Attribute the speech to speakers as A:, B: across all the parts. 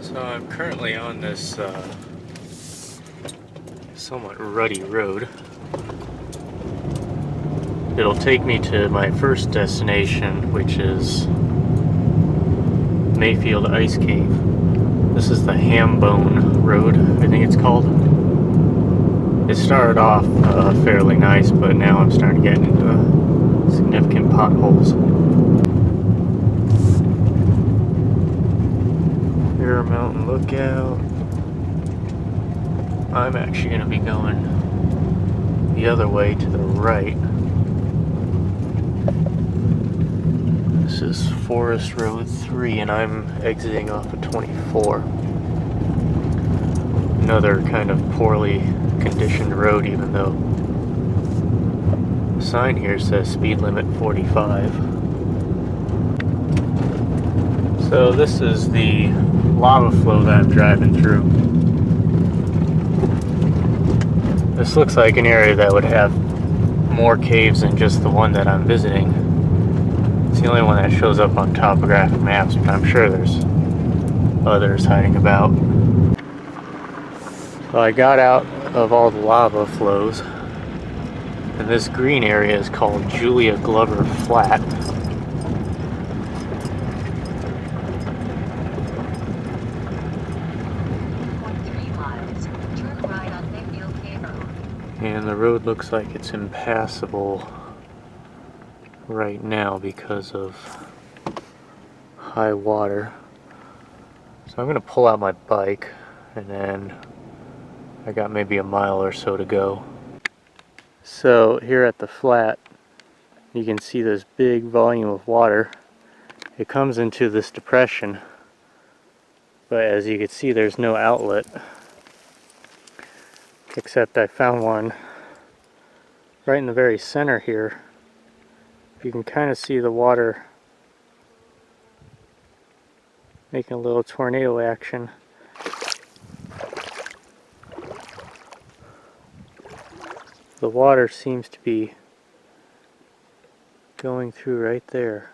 A: So I'm currently on this somewhat ruddy road. It'll take me to my first destination, which is Mayfield Ice Cave. This is the Hambone Road, I think it's called. It started off fairly nice, but now I'm starting to get into significant potholes. Bear Mountain Lookout. I'm actually going to be going the other way to the right. This is Forest Road 3 and I'm exiting off of 24. Another kind of poorly conditioned road, even though the sign here says speed limit 45. So this is the lava flow that I'm driving through. This looks like an area that would have more caves than just the one that I'm visiting. It's the only one that shows up on topographic maps, but I'm sure there's others hiding about. So I got out of all the lava flows, and this green area is called Julia Glover Flat. And the road looks like it's impassable right now because of high water. So I'm going to pull out my bike, and then I got maybe a mile or so to go. So here at the flat, you can see this big volume of water. It comes into this depression, but as you can see, there's no outlet. Except I found one right in the very center here. You can kind of see the water making a little tornado action. The water seems to be going through right there.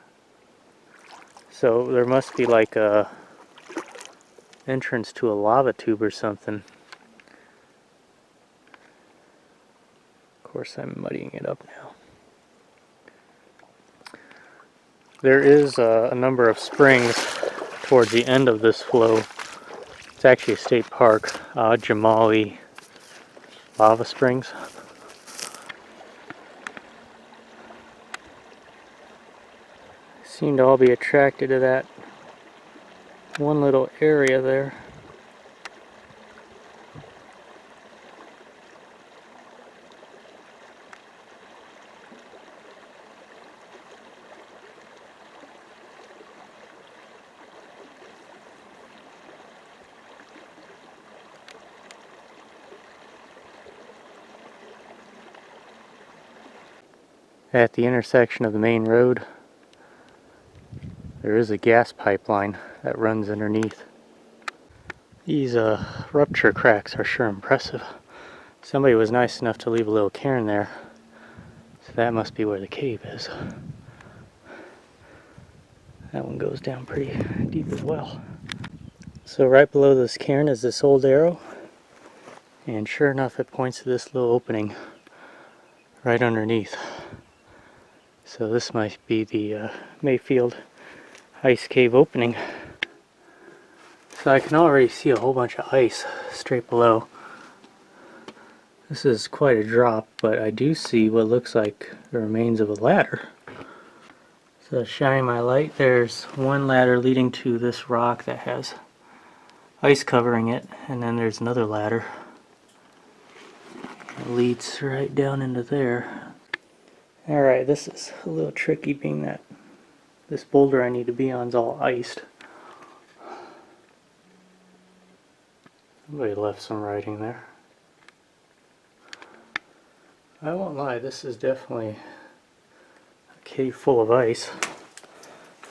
A: So there must be like a entrance to a lava tube or something. Of course, I'm muddying it up now. There is a number of springs towards the end of this flow. It's actually a state park, Jamali Lava Springs. Seem to all be attracted to that one little area there. At the intersection of the main road, there is a gas pipeline that runs underneath. These rupture cracks are sure impressive. Somebody was nice enough to leave a little cairn there, so that must be where the cave is. That one goes down pretty deep as well. So right below this cairn is this old arrow, and sure enough it points to this little opening right underneath. So this might be the Mayfield Ice Cave opening. So I can already see a whole bunch of ice straight below. This is quite a drop, but I do see what looks like the remains of a ladder. So shining my light, there's one ladder leading to this rock that has ice covering it, and then there's another ladder that leads right down into there. Alright, this is a little tricky being that this boulder I need to be on is all iced. Somebody left some writing there. I won't lie, this is definitely a cave full of ice.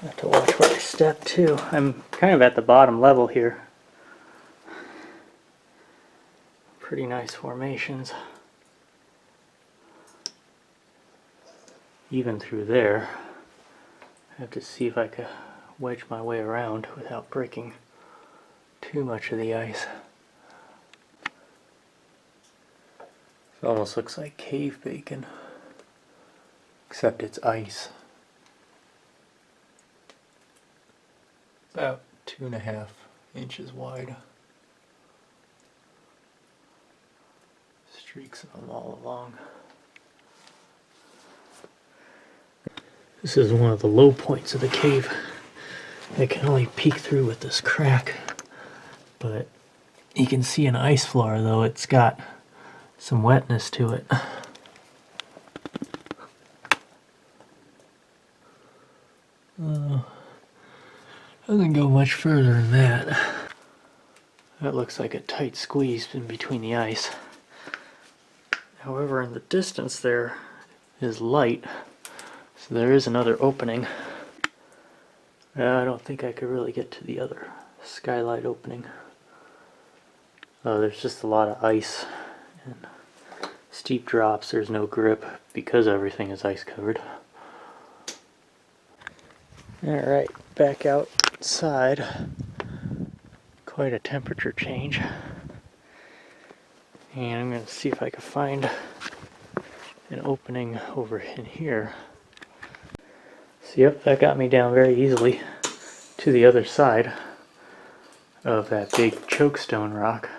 A: I have to watch where I step too. I'm kind of at the bottom level here. Pretty nice formations. Even through there, I have to see if I can wedge my way around without breaking too much of the ice. It almost looks like cave bacon, except it's ice. About 2.5 inches wide. Streaks of them all along. This is one of the low points of the cave. I can only peek through with this crack, but you can see an ice floor, though it's got some wetness to it. Doesn't go much further than that. That looks like a tight squeeze in between the ice. However, in the distance there is light, so there is another opening. I don't think I could really get to the other skylight opening. There's just a lot of ice and steep drops. There's no grip because everything is ice covered. Alright, back outside. Quite a temperature change. And I'm going to see if I can find an opening over in here. So yep, that got me down very easily to the other side of that big chokestone rock.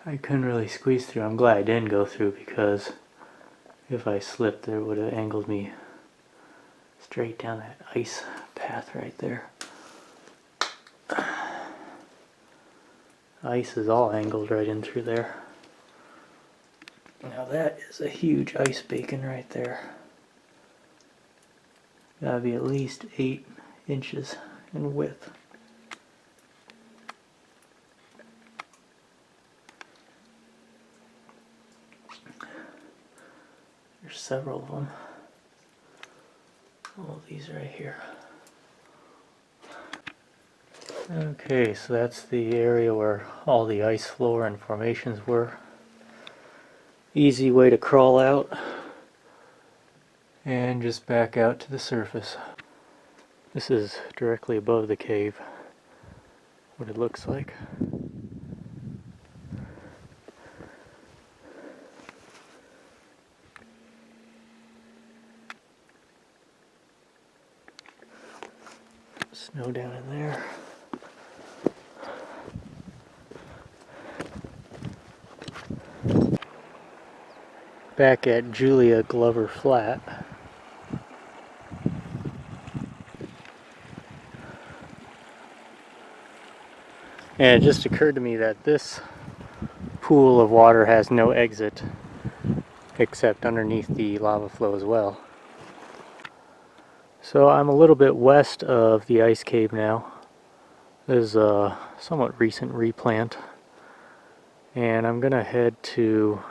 A: I couldn't really squeeze through. I'm glad I didn't go through, because if I slipped, it would have angled me straight down that ice path right there. Ice is all angled right in through there. Now that is a huge ice bacon right there. Gotta be at least 8 inches in width. There's several of them. All these right here. Okay, so that's the area where all the ice floor and formations were. Easy way to crawl out and just back out to the surface. This is directly above the cave, what it looks like. Snow down in there. Back at Julia Glover Flat. And it just occurred to me that this pool of water has no exit except underneath the lava flow as well. So I'm a little bit west of the ice cave now. This is a somewhat recent replant. And I'm gonna head to,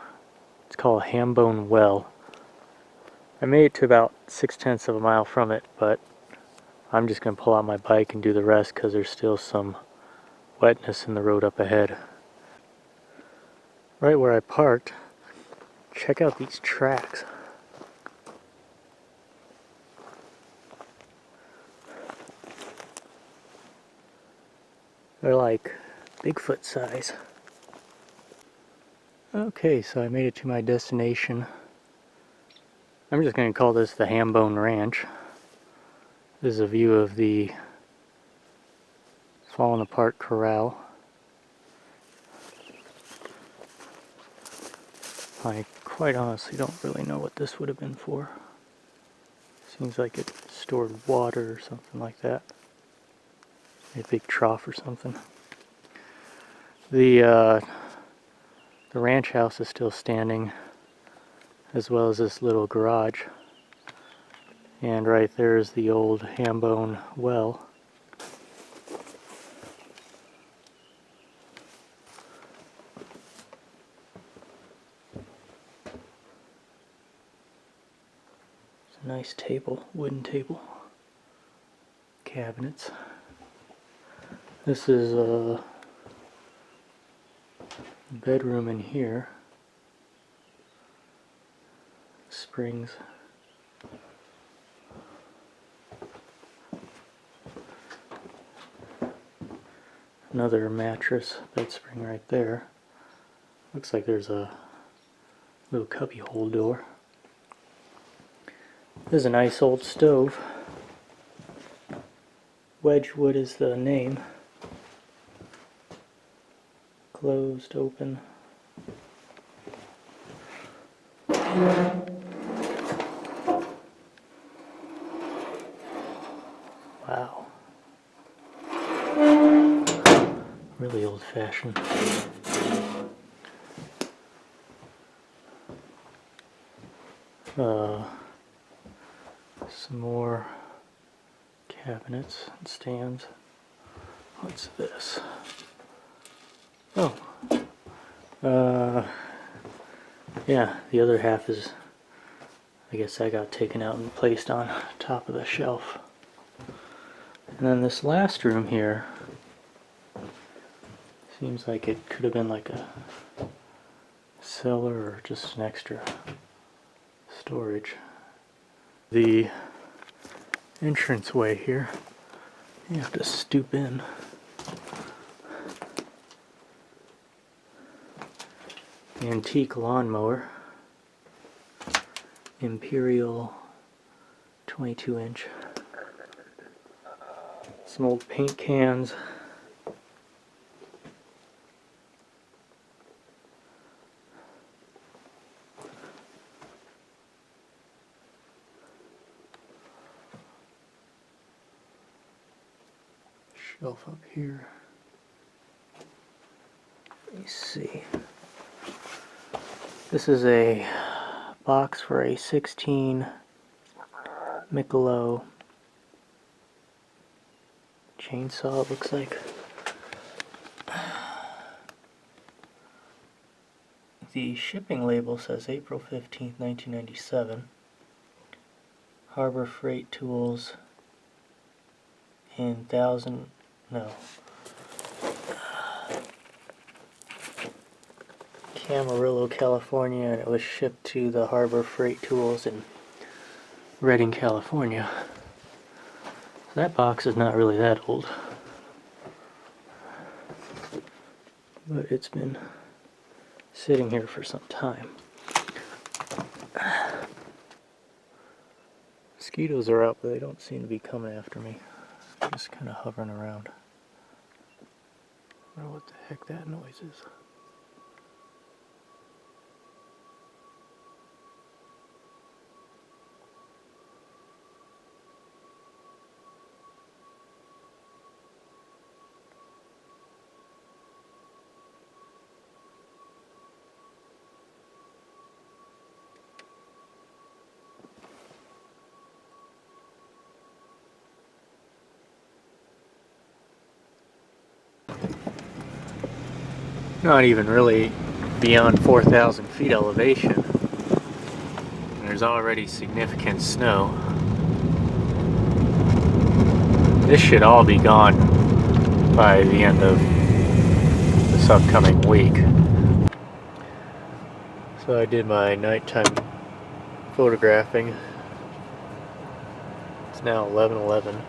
A: it's called Hambone Well. I made it to about 6/10 of a mile from it, but I'm just gonna pull out my bike and do the rest because there's still some wetness in the road up ahead. Right where I parked, check out these tracks. They're like Bigfoot size. Okay, so I made it to my destination. I'm just going to call this the Hambone Ranch. This is a view of the fallen apart corral. I quite honestly don't really know what this would have been for. Seems like it stored water or something like that. A big trough or something. The ranch house is still standing, as well as this little garage. And right there is the old Hambone well. It's a nice table, wooden table. Cabinets. This is a bedroom in here. Springs. Another mattress bed spring right there. Looks like there's a little cubby hole door. This is a nice old stove. Wedgwood is the name. Closed, open. Wow. Really old-fashioned. Some more cabinets and stands. What's this? Oh. Yeah, the other half is, I guess I got taken out and placed on top of the shelf. And then this last room here seems like it could have been like a cellar or just an extra storage. The entranceway here, you have to stoop in. Antique lawnmower, Imperial 22-inch. Some old paint cans. Shelf up here. Let me see. This is a box for a 16 Michelob chainsaw, it looks like. The shipping label says April 15th, 1997. Harbor Freight Tools in Camarillo, California, and it was shipped to the Harbor Freight Tools in Redding, California. So that box is not really that old, but it's been sitting here for some time. Mosquitoes are out, but they don't seem to be coming after me. Just kind of hovering around. I don't know what the heck that noise is. Not even really beyond 4,000 feet elevation. There's already significant snow. This should all be gone by the end of this upcoming week. So I did my nighttime photographing. It's now 11:11.